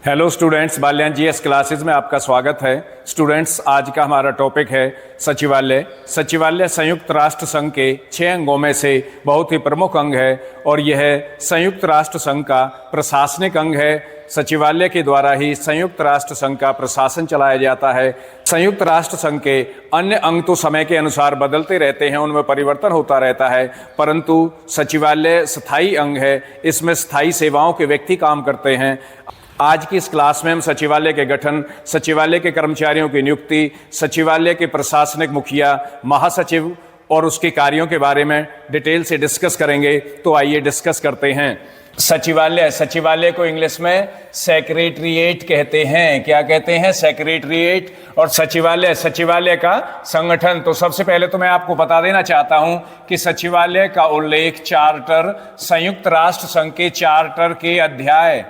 Hello students, Balyan GS classes में आपका स्वागत है। स्टूडेंट्स, आज का हमारा टॉपिक है सचिवालय। सचिवालय संयुक्त राष्ट्र संघ के 6 अंगों में से बहुत ही प्रमुख अंग है और यह संयुक्त राष्ट्र संघ का प्रशासनिक अंग है। सचिवालय के द्वारा ही संयुक्त राष्ट्र संघ का प्रशासन चलाया जाता है। संयुक्त राष्ट्र संघ के अन्य अंग तो समय के अनुसार बदलते रहते हैं, उनमें परिवर्तन होता रहता है, परंतु सचिवालय स्थायी अंग है। इसमें स्थायी सेवाओं के व्यक्ति काम करते हैं। आज की इस क्लास में हम सचिवालय के गठन, सचिवालय के कर्मचारियों की नियुक्ति, सचिवालय के प्रशासनिक मुखिया, महासचिव और उसके कार्यों के बारे में डिटेल से डिस्कस करेंगे। तो आइए डिस्कस करते हैं। सचिवालय को इंग्लिश में सेक्रेटरिएट कहते हैं। क्या कहते हैं? सेक्रेटरिएट। और सचिवालय का संगठन, तो सबसे पहले तो मैं आपको बता देना चाहता हूं कि सचिवालय का उल्लेख चार्टर, संयुक्त राष्ट्र संघ के चार्टर के अध्याय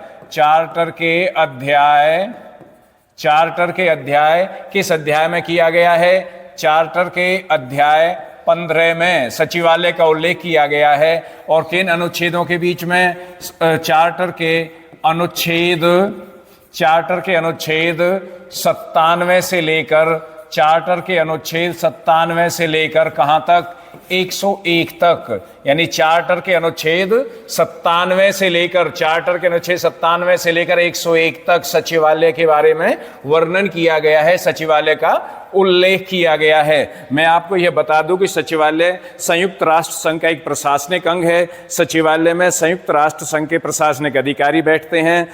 किस अध्याय में किया गया है? चार्टर के अध्याय 15 में सचिवालय का उल्लेख किया गया है। और किन अनुच्छेदों के बीच में? चार्टर के अनुच्छेद 97 से लेकर कहां तक? 101 तक। यानी चार्टर के अनुच्छेद 97 से लेकर 101 तक सचिवालय के बारे में वर्णन किया गया है, सचिवालय का उल्लेख किया गया है। मैं आपको यह बता दूं कि सचिवालय संयुक्त राष्ट्र संघ का एक प्रशासनिक अंग है। सचिवालय में संयुक्त राष्ट्र संघ के प्रशासनिक अधिकारी बैठते हैं।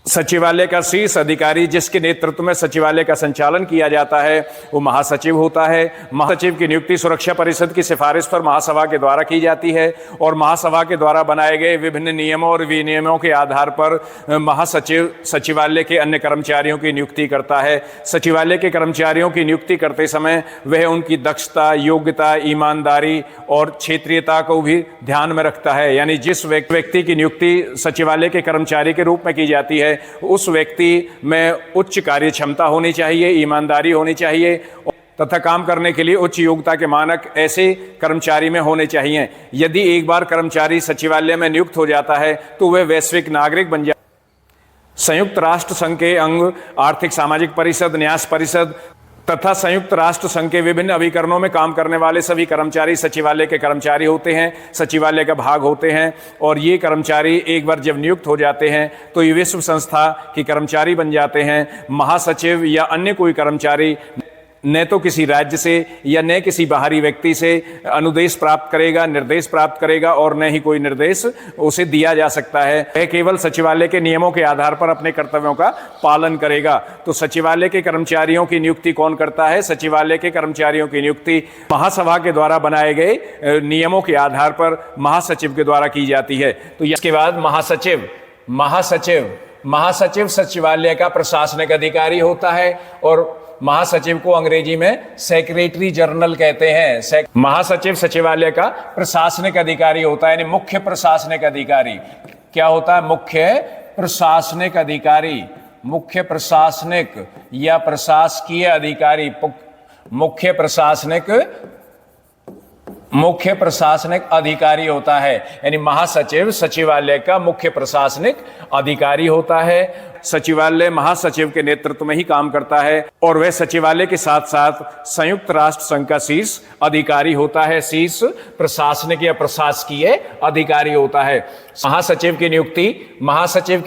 सचिवालय का शीर्ष अधिकारी, जिसके नेतृत्व में सचिवालय का संचालन किया जाता है, वो महासचिव होता है। महासचिव की नियुक्ति सुरक्षा परिषद की सिफारिश पर महासभा के द्वारा की जाती है और महासभा के द्वारा बनाए गए विभिन्न नियमों और विनियमों के आधार पर महासचिव सचिवालय के अन्य कर्मचारियों की नियुक्ति करता है। सचिवालय के कर्मचारियों की नियुक्ति करते समय वह उनकी दक्षता, योग्यता, ईमानदारी और क्षेत्रीयता को भी ध्यान में रखता है। यानी जिस व्यक्ति की नियुक्ति सचिवालय के कर्मचारी के रूप में की जाती है, उस व्यक्ति में उच्च कार्य क्षमता होनी चाहिए, ईमानदारी होनी चाहिए तथा काम करने के लिए उच्च योग्यता के मानक ऐसे कर्मचारी में होने चाहिए। यदि एक बार कर्मचारी सचिवालय में नियुक्त हो जाता है तो वह वैश्विक नागरिक बन जाता है। संयुक्त राष्ट्र संघ के अंग आर्थिक सामाजिक परिषद, न्यास परिषद तथा संयुक्त राष्ट्र संघ के विभिन्न अभिकरणों में काम करने वाले सभी कर्मचारी सचिवालय के कर्मचारी होते हैं, सचिवालय का भाग होते हैं। और ये कर्मचारी एक बार जब नियुक्त हो जाते हैं तो ये विश्व संस्था के कर्मचारी बन जाते हैं। महासचिव या अन्य कोई कर्मचारी न तो किसी राज्य से या न किसी बाहरी व्यक्ति से अनुदेश प्राप्त करेगा, निर्देश प्राप्त करेगा और न ही कोई निर्देश उसे दिया जा सकता है। वह केवल सचिवालय के नियमों के आधार पर अपने कर्तव्यों का पालन करेगा। तो सचिवालय के कर्मचारियों की नियुक्ति कौन करता है? सचिवालय के कर्मचारियों की नियुक्ति महासभा के द्वारा बनाए गए नियमों के आधार पर महासचिव के द्वारा की जाती है। तो इसके बाद महासचिव सचिवालय का प्रशासनिक अधिकारी होता है और महासचिव को अंग्रेजी में सेक्रेटरी जनरल कहते हैं। महासचिव सचिवालय का प्रशासनिक अधिकारी होता है, यानी मुख्य प्रशासनिक अधिकारी। क्या होता है? मुख्य प्रशासनिक या प्रशासकीय अधिकारी। मुख्य प्रशासनिक अधिकारी होता है, यानी महासचिव सचिवालय का मुख्य प्रशासनिक अधिकारी होता है। सचिवालय महासचिव के नेतृत्व में ही काम करता है और वह सचिवालय के साथ साथ संयुक्त राष्ट्र संघ का शीर्ष अधिकारी होता है, शीर्ष प्रशासनिक या प्रशासकीय अधिकारी होता है। महासचिव की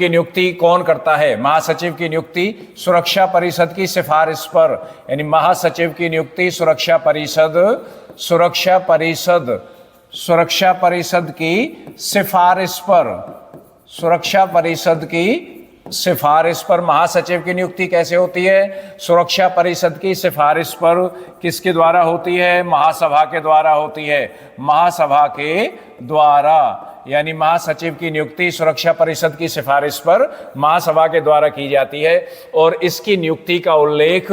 नियुक्ति कौन करता है? महासचिव की नियुक्ति सुरक्षा परिषद की सिफारिश पर, यानी महासचिव की नियुक्ति सुरक्षा परिषद की सिफारिश पर महासचिव की नियुक्ति कैसे होती है? सुरक्षा परिषद की सिफारिश पर किसके द्वारा होती है? महासभा के द्वारा होती है। महासभा के द्वारा, यानी महासचिव की नियुक्ति सुरक्षा परिषद की सिफारिश पर महासभा के द्वारा की जाती है। और इसकी नियुक्ति का उल्लेख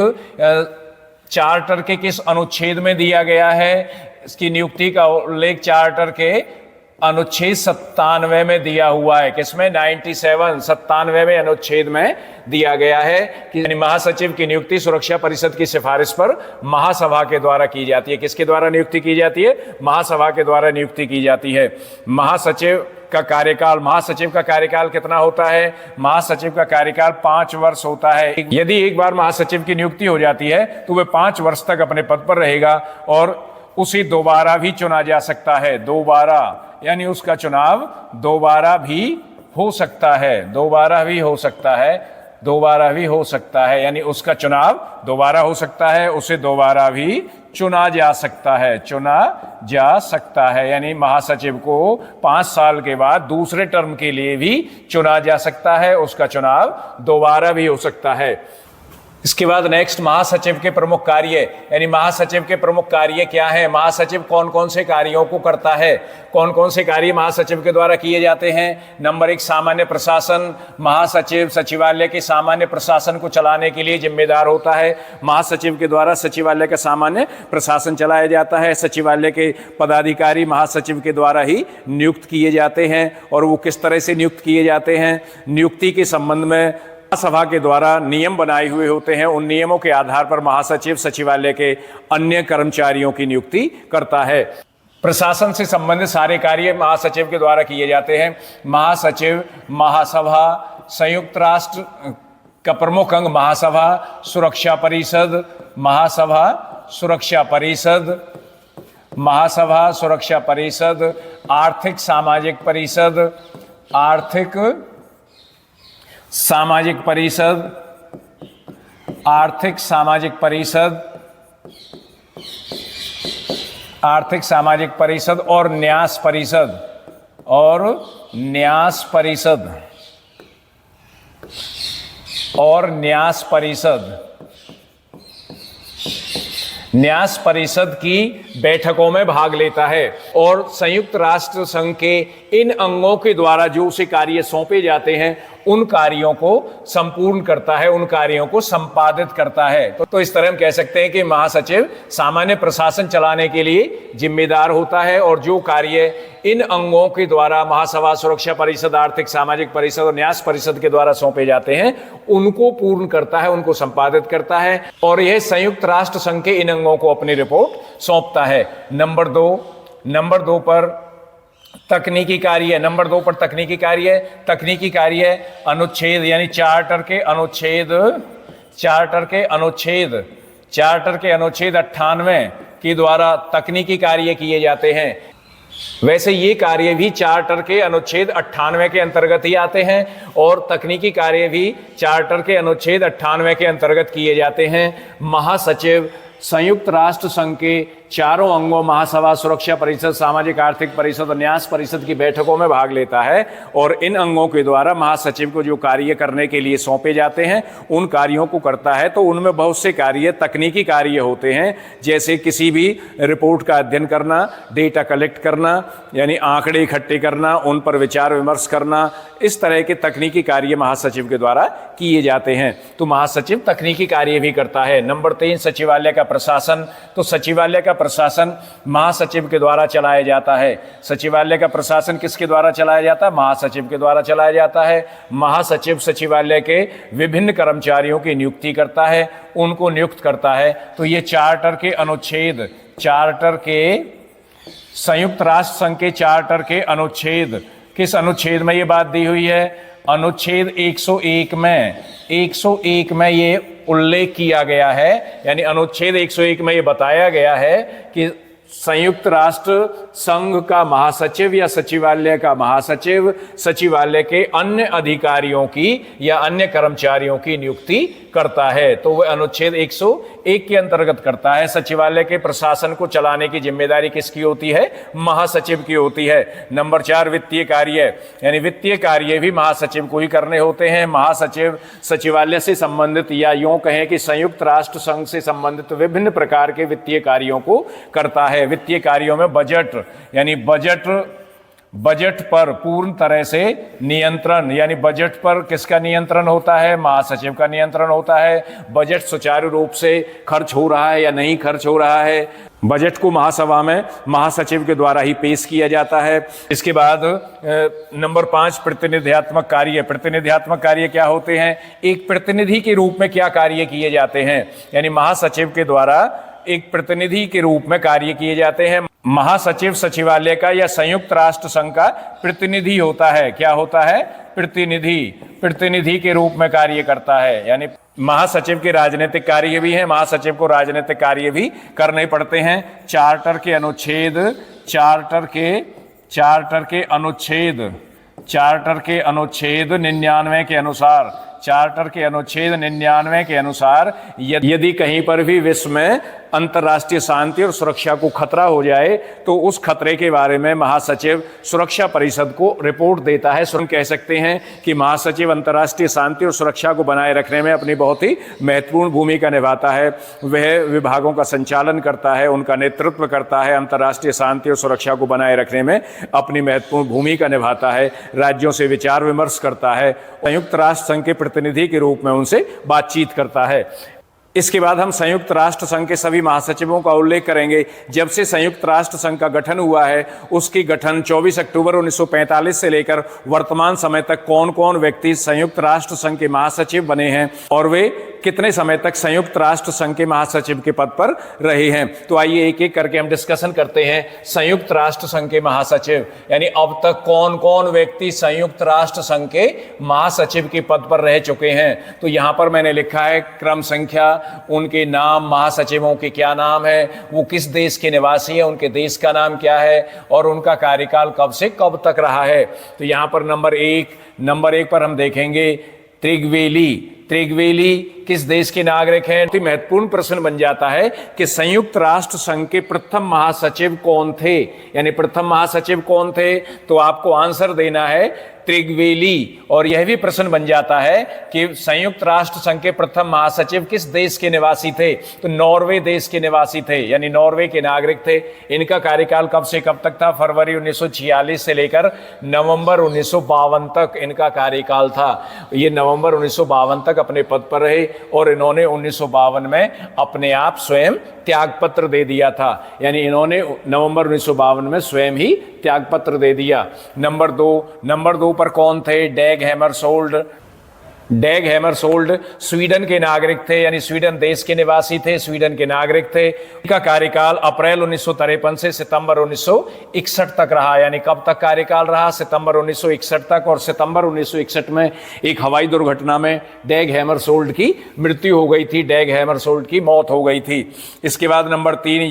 चार्टर के किस अनुच्छेद में दिया गया है? इसकी नियुक्ति का उल्लेख चार्टर के अनुच्छेद 97 में दिया हुआ है। किसमें? 97वें अनुच्छेद में दिया गया है कि महासचिव की नियुक्ति सुरक्षा परिषद की सिफारिश पर महासभा के द्वारा की जाती है। किसके द्वारा नियुक्ति की जाती है? महासभा के द्वारा नियुक्ति की जाती है। महासचिव का कार्यकाल, महासचिव का कार्यकाल कितना होता है? महासचिव का कार्यकाल 5 वर्ष होता है। यदि एक बार महासचिव की नियुक्ति हो जाती है तो वह 5 वर्ष तक अपने पद पर रहेगा और उसे दोबारा भी चुना जा सकता है। दोबारा यानी उसका चुनाव दोबारा भी हो सकता है, दोबारा भी हो सकता है, दोबारा भी हो सकता है, यानी उसका चुनाव दोबारा हो सकता है, उसे दोबारा भी चुना जा सकता है, चुना जा सकता है। यानी महासचिव को 5 साल के बाद दूसरे टर्म के लिए भी चुना जा सकता है, उसका चुनाव दोबारा भी हो सकता है। इसके बाद नेक्स्ट महासचिव के प्रमुख कार्य, यानी महासचिव के प्रमुख कार्य क्या है? महासचिव कौन कौन से कार्यों को करता है? कौन कौन से कार्य महासचिव के द्वारा किए जाते हैं? नंबर 1 सामान्य प्रशासन। महासचिव सचिवालय के सामान्य प्रशासन को चलाने के लिए जिम्मेदार होता है। महासचिव के द्वारा सचिवालय का सामान्य प्रशासन चलाया जाता है। सचिवालय के पदाधिकारी महासचिव के द्वारा ही नियुक्त किए जाते हैं। और वो किस तरह से नियुक्त किए जाते हैं? नियुक्ति के संबंध में सभा के द्वारा नियम बनाए हुए होते हैं। उन नियमों के आधार पर महासचिव सचिवालय के अन्य कर्मचारियों की नियुक्ति करता है। प्रशासन से संबंधित सारे कार्य महासचिव के द्वारा किए जाते हैं। महासचिव महासभा, संयुक्त राष्ट्र का प्रमुख अंग महासभा, सुरक्षा परिषद, महासभा सुरक्षा परिषद, महासभा सुरक्षा परिषद, आर्थिक सामाजिक परिषद, आर्थिक सामाजिक परिषद, आर्थिक सामाजिक परिषद, आर्थिक सामाजिक परिषद और न्यास परिषद, और न्यास परिषद, और न्यास परिषद। न्यास परिषद की बैठकों में भाग लेता है और संयुक्त राष्ट्र संघ के इन अंगों के द्वारा जो उसे कार्य सौंपे जाते हैं उन कार्यों को संपूर्ण करता है, उन कार्यों को संपादित करता है। तो इस तरह हम कह सकते हैं कि महासचिव सामान्य प्रशासन चलाने के लिए जिम्मेदार होता है और जो कार्य इन अंगों के द्वारा महासभा, सुरक्षा परिषद, आर्थिक सामाजिक परिषद और न्यास परिषद के द्वारा सौंपे जाते हैं उनको पूर्ण करता है, उनको संपादित करता है और यह संयुक्त राष्ट्र संघ के इन अंगों को अपनी रिपोर्ट सौंपता है। नंबर 2 पर तकनीकी कार्य। नंबर 2 पर तकनीकी कार्य। तकनीकी कार्य अनुच्छेद यानी चार्टर के अनुच्छेद 98 के द्वारा तकनीकी कार्य किए जाते हैं। वैसे ये कार्य भी चार्टर के अनुच्छेद 98 के अंतर्गत ही आते हैं और तकनीकी कार्य भी चार्टर के अनुच्छेद 98 के अंतर्गत किए जाते हैं। महासचिव संयुक्त राष्ट्र संघ के चारों अंगों महासभा, सुरक्षा परिषद, सामाजिक आर्थिक परिषद और न्यास परिषद की बैठकों में भाग लेता है और इन अंगों के द्वारा महासचिव को जो कार्य करने के लिए सौंपे जाते हैं उन कार्यों को करता है। तो उनमें बहुत से कार्य तकनीकी कार्य होते हैं, जैसे किसी भी रिपोर्ट का अध्ययन करना, डेटा कलेक्ट करना यानी आंकड़े इकट्ठे करना, उन पर विचार विमर्श करना, इस तरह के तकनीकी कार्य महासचिव के द्वारा किए जाते हैं। तो महासचिव तकनीकी कार्य भी करता है। नंबर 3 सचिवालय का प्रशासन। तो सचिवालय का प्रशासन महासचिव के द्वारा चलाया जाता है। सचिवालय का प्रशासन किसके द्वारा चलाया जाता है? महासचिव के द्वारा चलाया जाता है। महासचिव सचिवालय के विभिन्न कर्मचारियों की नियुक्ति करता है, उनको नियुक्त करता है। तो ये चार्टर के संयुक्त राष्ट्र संघ के चार्टर के अनुच्छेद, किस अनुच्छेद में ये बात दी हुई है? अनुच्छेद 101 में ये उल्लेख किया गया है, यानी अनुच्छेद 101 में ये बताया गया है कि संयुक्त राष्ट्र संघ का महासचिव या सचिवालय का महासचिव सचिवालय के अन्य अधिकारियों की या अन्य कर्मचारियों की नियुक्ति करता है। तो वह अनुच्छेद 101 के अंतर्गत करता है। सचिवालय के प्रशासन को चलाने की जिम्मेदारी किसकी होती है? महासचिव की होती है। नंबर 4 वित्तीय कार्य, यानी वित्तीय कार्य भी महासचिव को ही करने होते हैं। महासचिव सचिवालय से संबंधित या यूं कहें कि संयुक्त राष्ट्र संघ से संबंधित विभिन्न प्रकार के वित्तीय कार्यों को करता है। वित्तीय कार्यों में बजट, यानी बजट पर पूर्ण तरह से नियंत्रण, यानी बजट पर किसका नियंत्रण होता है? महासचिव का नियंत्रण होता है। बजट सुचारू रूप से खर्च हो रहा है या नहीं खर्च हो रहा है, बजट को महासभा में महासचिव के द्वारा ही पेश किया जाता है। इसके बाद नंबर 5 प्रतिनिधियात्मक कार्य। प्रतिनिधियात्मक कार्य क्या होते हैं? एक प्रतिनिधि के रूप में क्या कार्य किए जाते हैं, यानी महासचिव के द्वारा एक प्रतिनिधि के रूप में कार्य किए जाते हैं। महासचिव सचिवालय का या संयुक्त राष्ट्र संघ का प्रतिनिधि होता है। क्या होता है? प्रतिनिधि के रूप में कार्य करता है। यानी महासचिव के राजनीतिक कार्य भी हैं, महासचिव को राजनीतिक कार्य भी करने पड़ते हैं। चार्टर के अनुच्छेद 99 के अनुसार यदि कहीं पर भी विश्व में अंतर्राष्ट्रीय शांति और सुरक्षा को खतरा हो जाए तो उस खतरे के बारे में महासचिव सुरक्षा परिषद को रिपोर्ट देता है। हम कह सकते हैं कि महासचिव अंतर्राष्ट्रीय शांति और सुरक्षा को बनाए रखने में अपनी बहुत ही महत्वपूर्ण भूमिका निभाता है। वह विभागों का संचालन करता है, उनका नेतृत्व करता है, अंतर्राष्ट्रीय शांति और सुरक्षा को बनाए रखने में अपनी महत्वपूर्ण भूमिका निभाता है, राज्यों से विचार विमर्श करता है, संयुक्त राष्ट्र संघ के प्रतिनिधि के रूप में उनसे बातचीत करता है। इसके बाद हम संयुक्त राष्ट्र संघ के सभी महासचिवों का उल्लेख करेंगे। जब से संयुक्त राष्ट्र संघ का गठन हुआ है, उसकी गठन 24 अक्टूबर 1945 से लेकर वर्तमान समय तक कौन कौन व्यक्ति संयुक्त राष्ट्र संघ के महासचिव बने हैं और वे कितने समय तक संयुक्त राष्ट्र संघ के महासचिव के पद पर रहे हैं। तो आइए एक एक करके हम डिस्कशन करते हैं। संयुक्त राष्ट्र संघ के महासचिव, यानी अब तक कौन कौन व्यक्ति संयुक्त राष्ट्र संघ के महासचिव के पद पर रह चुके हैं। तो यहां पर मैंने लिखा है क्रम संख्या, उनके नाम, महासचिवों के क्या नाम है, वो किस देश के निवासी है, उनके देश का नाम क्या है और उनका कार्यकाल कब से कब तक रहा है। तो यहां पर नंबर एक पर हम देखेंगे त्रिगवेली किस देश के नागरिक हैं। तो महत्वपूर्ण प्रश्न बन जाता है कि संयुक्त राष्ट्र संघ के प्रथम महासचिव कौन थे, यानी प्रथम महासचिव कौन थे। तो आपको आंसर देना है त्रिगवेली। और यह भी प्रश्न बन जाता है कि संयुक्त राष्ट्र संघ के प्रथम महासचिव किस देश के निवासी थे। तो नॉर्वे देश के निवासी थे, यानी नॉर्वे के नागरिक थे। इनका कार्यकाल कब से कब तक था? फरवरी 1946 से लेकर नवंबर 1952 तक इनका कार्यकाल था। ये नवंबर 1952 तक अपने पद पर रहे और इन्होंने 1952 में अपने आप स्वयं त्यागपत्र दे दिया था, यानी इन्होंने नवंबर 1952 में स्वयं ही त्यागपत्र दे दिया। नंबर दो पर कौन थे? डैग हैमरशोल्ड स्वीडन के नागरिक थे, यानी स्वीडन देश के निवासी थे, स्वीडन के नागरिक थे। इनका कार्यकाल अप्रैल 1953 से सितंबर 1961 तक रहा, यानी कब तक कार्यकाल रहा? सितंबर 1961 तक। और सितंबर 1961 में एक हवाई दुर्घटना में डैग हैमरशोल्ड की मृत्यु हो गई थी, डैग हैमरशोल्ड की मौत हो गई थी। इसके बाद नंबर 3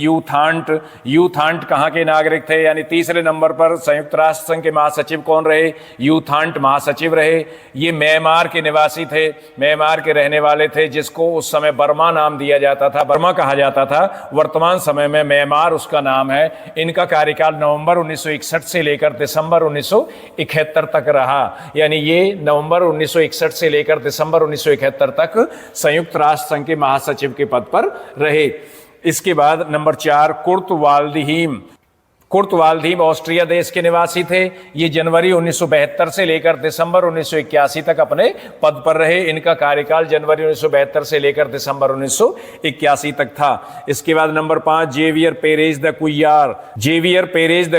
यूथांट कहाँ के नागरिक थे? यानी तीसरे नंबर पर संयुक्त राष्ट्र संघ के महासचिव कौन रहे? यूथांट महासचिव रहे। ये म्यांमार के निवासी थे, म्यांमार के रहने वाले थे, जिसको उस समय बर्मा नाम दिया जाता था, बर्मा कहा जाता था। वर्तमान समय में म्यांमार उसका नाम है। इनका कार्यकाल नवंबर 1961 से लेकर दिसंबर 1971 तक रहा, यानी ये नवंबर 1961 से लेकर दिसंबर 1971 तक संयुक्त राष्ट्र संघ के महासचिव के पद पर रहे। इसके बाद नंबर 4 कुर्ट वाल्डीम ऑस्ट्रिया देश के निवासी थे। ये जनवरी 1972 से लेकर दिसंबर 1981 तक अपने पद पर रहे। इनका कार्यकाल जनवरी 1972 से लेकर दिसंबर 1981 तक था। इसके बाद number 5 Javier Perez de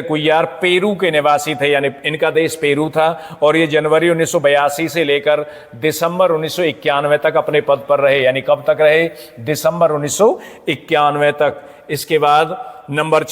Cuellar Peru के निवासी थे, यानी इनका देश पेरू था और ये जनवरी 1982 से लेकर दिसंबर 1991 तक अपने पद पर रहे, यानी कब तक रहे? दिसंबर 1991 तक। इसके बाद नंबर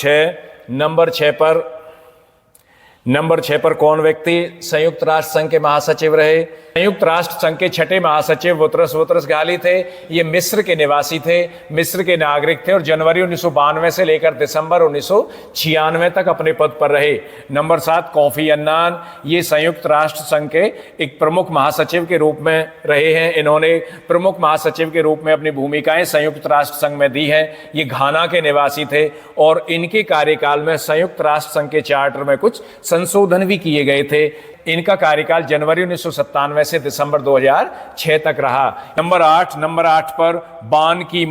6 पर कौन व्यक्ति संयुक्त राष्ट्र संघ के महासचिव रहे? संयुक्त राष्ट्र संघ के छठे महासचिव बुतरस गाली थे। ये मिस्र के निवासी थे, मिस्र के नागरिक थे और जनवरी 1992 से लेकर दिसंबर 1996 तक अपने पद पर रहे। नंबर 7 कोफी अन्नान, ये संयुक्त राष्ट्र संघ के एक प्रमुख महासचिव के रूप में रहे हैं। इन्होंने प्रमुख महासचिव के रूप में अपनी भूमिकाएं संयुक्त राष्ट्र संघ में दी हैं। ये घाना के निवासी थे और इनके कार्यकाल में संयुक्त राष्ट्र संघ के चार्टर में कुछ संशोधन भी किए गए थे। इनका कार्यकाल जनवरी 1997 से दिसंबर 2006 तक रहा। नंबर 8 पर बान की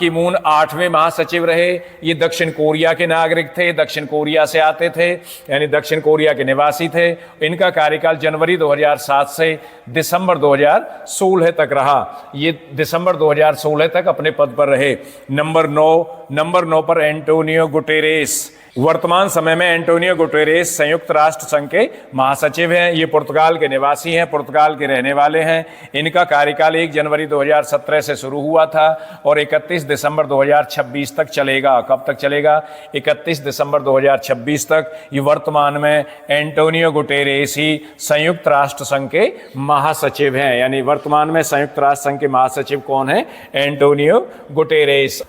मून 8वें महासचिव रहे। ये दक्षिण कोरिया के नागरिक थे, दक्षिण कोरिया से आते थे, यानी दक्षिण कोरिया के निवासी थे। इनका कार्यकाल जनवरी 2007 से दिसंबर 2016 तक रहा। ये दिसंबर 2016 तक अपने पद पर रहे। नंबर 9 पर एंटोनियो गुटेरेस, वर्तमान समय में एंटोनियो गुटेरेस संयुक्त राष्ट्र संघ के महासचिव हैं। ये पुर्तगाल के निवासी हैं, पुर्तगाल के रहने वाले हैं। इनका कार्यकाल 1 जनवरी 2017 से शुरू हुआ था और 31 दिसंबर 2026 तक चलेगा। कब तक चलेगा? 31 दिसंबर 2026 तक। ये वर्तमान में एंटोनियो गुटेरेस ही संयुक्त राष्ट्र संघ के महासचिव हैं। यानी वर्तमान में संयुक्त राष्ट्र संघ के महासचिव कौन है? Antonio Guterres.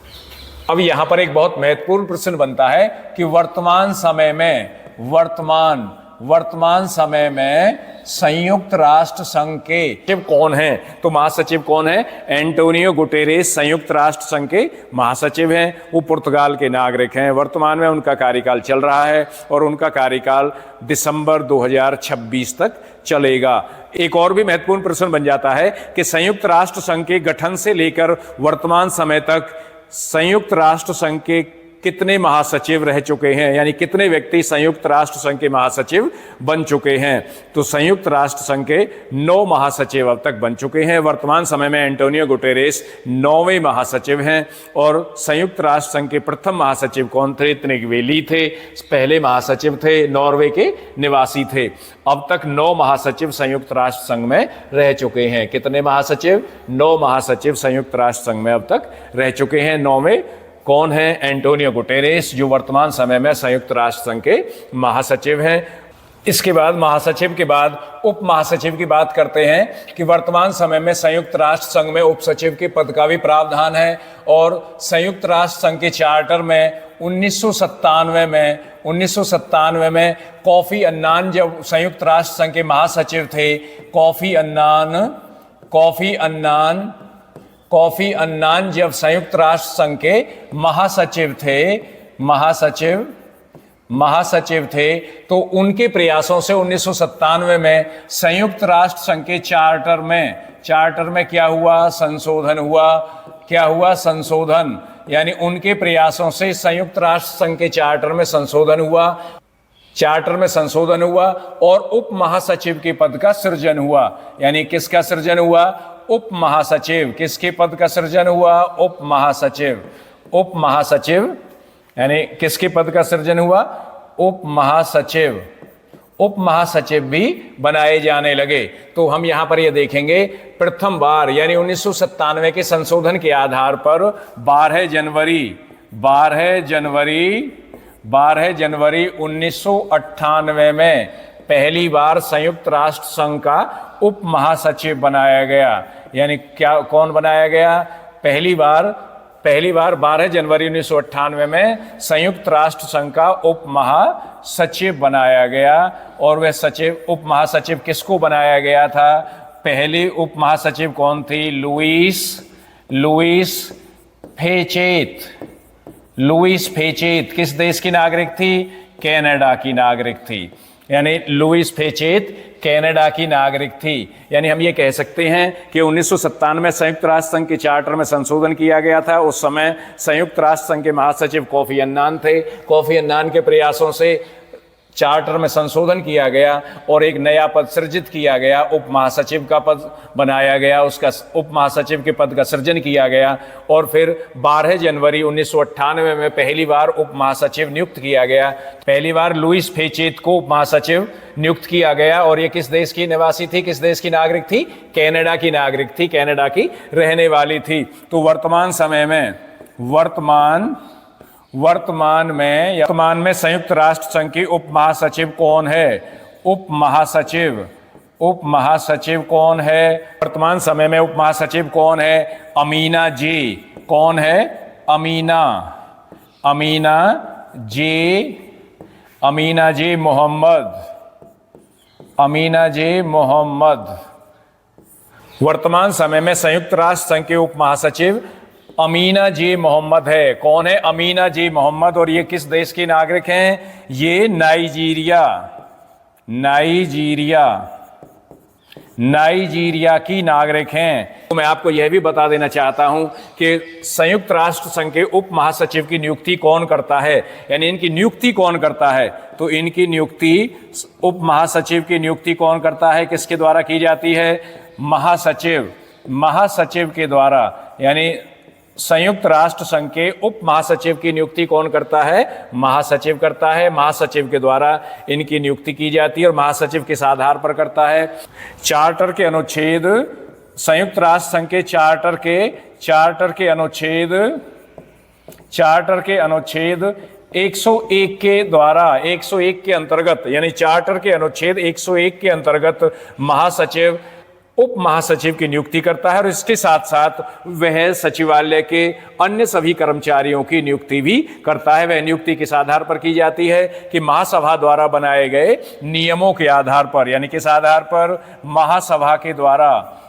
अब यहां पर एक बहुत महत्वपूर्ण प्रश्न बनता है कि वर्तमान समय में संयुक्त राष्ट्र संघ के सचिव कौन हैं? तो महासचिव कौन है? एंटोनियो गुटेरेस संयुक्त राष्ट्र संघ के महासचिव हैं। वो पुर्तगाल के नागरिक हैं। वर्तमान में उनका कार्यकाल चल रहा है और उनका कार्यकाल दिसंबर 2026 तक चलेगा। एक और भी महत्वपूर्ण प्रश्न बन जाता है कि संयुक्त राष्ट्र संघ के गठन से लेकर वर्तमान समय तक संयुक्त राष्ट्र संघ के कितने महासचिव रह चुके हैं, यानी कितने व्यक्ति संयुक्त राष्ट्र संघ के महासचिव बन चुके हैं? तो संयुक्त राष्ट्र संघ के 9 महासचिव अब तक बन चुके हैं। वर्तमान समय में एंटोनियो गुटेरेस 9वें महासचिव हैं। और संयुक्त राष्ट्र संघ के प्रथम महासचिव कौन थे? त्रिगवेली थे, पहले महासचिव थे, नॉर्वे के निवासी थे। अब तक 9 महासचिव संयुक्त राष्ट्र संघ में रह चुके हैं। कितने महासचिव? 9 महासचिव संयुक्त राष्ट्र संघ में अब तक रह चुके हैं। 9वें कौन है? एंटोनियो गुटेरेस, जो वर्तमान समय में संयुक्त राष्ट्र संघ के महासचिव हैं। इसके बाद महासचिव के बाद उप महासचिव की बात करते हैं कि वर्तमान समय में संयुक्त राष्ट्र संघ में उप सचिव के पद का भी प्रावधान है। और संयुक्त राष्ट्र संघ के चार्टर में 1997 में कोफी अन्नान जब संयुक्त राष्ट्र संघ के महासचिव थे, कोफी अन्नान जब संयुक्त राष्ट्र संघ के महासचिव थे तो उनके प्रयासों से 1997 में संयुक्त राष्ट्र संघ के चार्टर में क्या हुआ? संशोधन। यानी उनके प्रयासों से संयुक्त राष्ट्र संघ के चार्टर में संशोधन हुआ और उप महासचिव के पद का सृजन हुआ। यानी किसका सृजन हुआ? उप महासचिव। किसके पद का सृजन हुआ? उप महासचिव। यानी किसके पद का सृजन हुआ? उप महासचिव भी बनाए जाने लगे। तो हम यहां पर ये देखेंगे प्रथम बार यानी 1997 के संशोधन के आधार पर 12 जनवरी 1998 में पहली बार संयुक्त राष्ट्र संघ का उप महासचिव बनाया गया। यानी क्या, कौन बनाया गया? पहली बार 12 जनवरी 1998 में संयुक्त राष्ट्र संघ का उप महासचिव बनाया गया। और वह उप महासचिव किसको बनाया गया था? पहली उप महासचिव कौन थी? लुईस फेचेत। किस देश की नागरिक थी? कनाडा की नागरिक थी। यानी लुईस फेचेत कनाडा की नागरिक थी। यानी हम ये कह सकते हैं कि 1997 में संयुक्त राष्ट्र संघ के चार्टर में संशोधन किया गया था। उस समय संयुक्त राष्ट्र संघ के महासचिव कोफी अन्नान थे। कोफी अन्नान के प्रयासों से चार्टर में संशोधन किया गया और एक नया पद सृजित किया गया, उप महासचिव का पद बनाया गया, उसका उप महासचिव के पद का सृजन किया गया। और फिर 12 जनवरी 1998 में पहली बार उप महासचिव नियुक्त किया गया। पहली बार लुईस फेचेत को उप महासचिव नियुक्त किया गया। और ये किस देश की निवासी थी? किस देश की नागरिक थी? कनाडा की नागरिक थी, कनाडा की रहने वाली थी। तो वर्तमान समय में संयुक्त राष्ट्र संघ की उप महासचिव कौन है? उप महासचिव कौन है? वर्तमान समय में उप महासचिव कौन है? अमीना जे। कौन है? अमीना जे मोहम्मद। वर्तमान समय में संयुक्त राष्ट्र संघ के उप महासचिव अमीना जे मोहम्मद है। कौन है? अमीना जे मोहम्मद। और ये किस देश की नागरिक हैं? ये नाइजीरिया की नागरिक हैं। तो मैं आपको यह भी बता देना चाहता हूं कि संयुक्त राष्ट्र संघ के उप महासचिव की नियुक्ति कौन करता है, यानी इनकी नियुक्ति कौन करता है? तो इनकी नियुक्ति, उप महासचिव की नियुक्ति कौन करता है? किसके द्वारा की जाती है? महासचिव के द्वारा। यानी संयुक्त राष्ट्र संघ के उप महासचिव की नियुक्ति कौन करता है? महासचिव करता है। महासचिव के द्वारा इनकी नियुक्ति की जाती है और महासचिव किस आधार पर करता है? चार्टर के अनुच्छेद, संयुक्त राष्ट्र संघ के चार्टर के अनुच्छेद 101 के द्वारा, 101 के अंतर्गत, यानी चार्टर के अनुच्छेद 101 के अंतर्गत महासचिव उप महासचिव की नियुक्ति करता है और इसके साथ साथ वह सचिवालय के अन्य सभी कर्मचारियों की नियुक्ति भी करता है। वह नियुक्ति किस आधार पर की जाती है? कि महासभा द्वारा बनाए गए नियमों के आधार पर। यानी किस आधार पर? महासभा के द्वारा,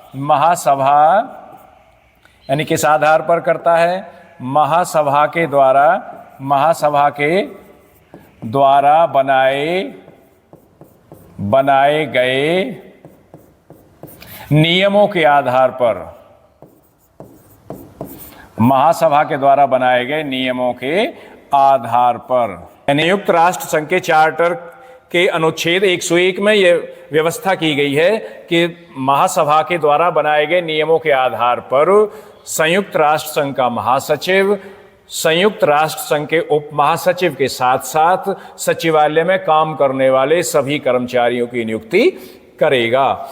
यानी किस आधार पर करता है? महासभा के द्वारा बनाए गए नियमों के आधार पर, महासभा के द्वारा बनाए गए नियमों के आधार पर। संयुक्त राष्ट्र संघ के चार्टर के अनुच्छेद 101 में यह व्यवस्था की गई है कि महासभा के द्वारा बनाए गए नियमों के आधार पर संयुक्त राष्ट्र संघ का महासचिव संयुक्त राष्ट्र संघ के उप महासचिव के साथ साथ सचिवालय में काम करने वाले सभी कर्मचारियों की नियुक्ति करेगा।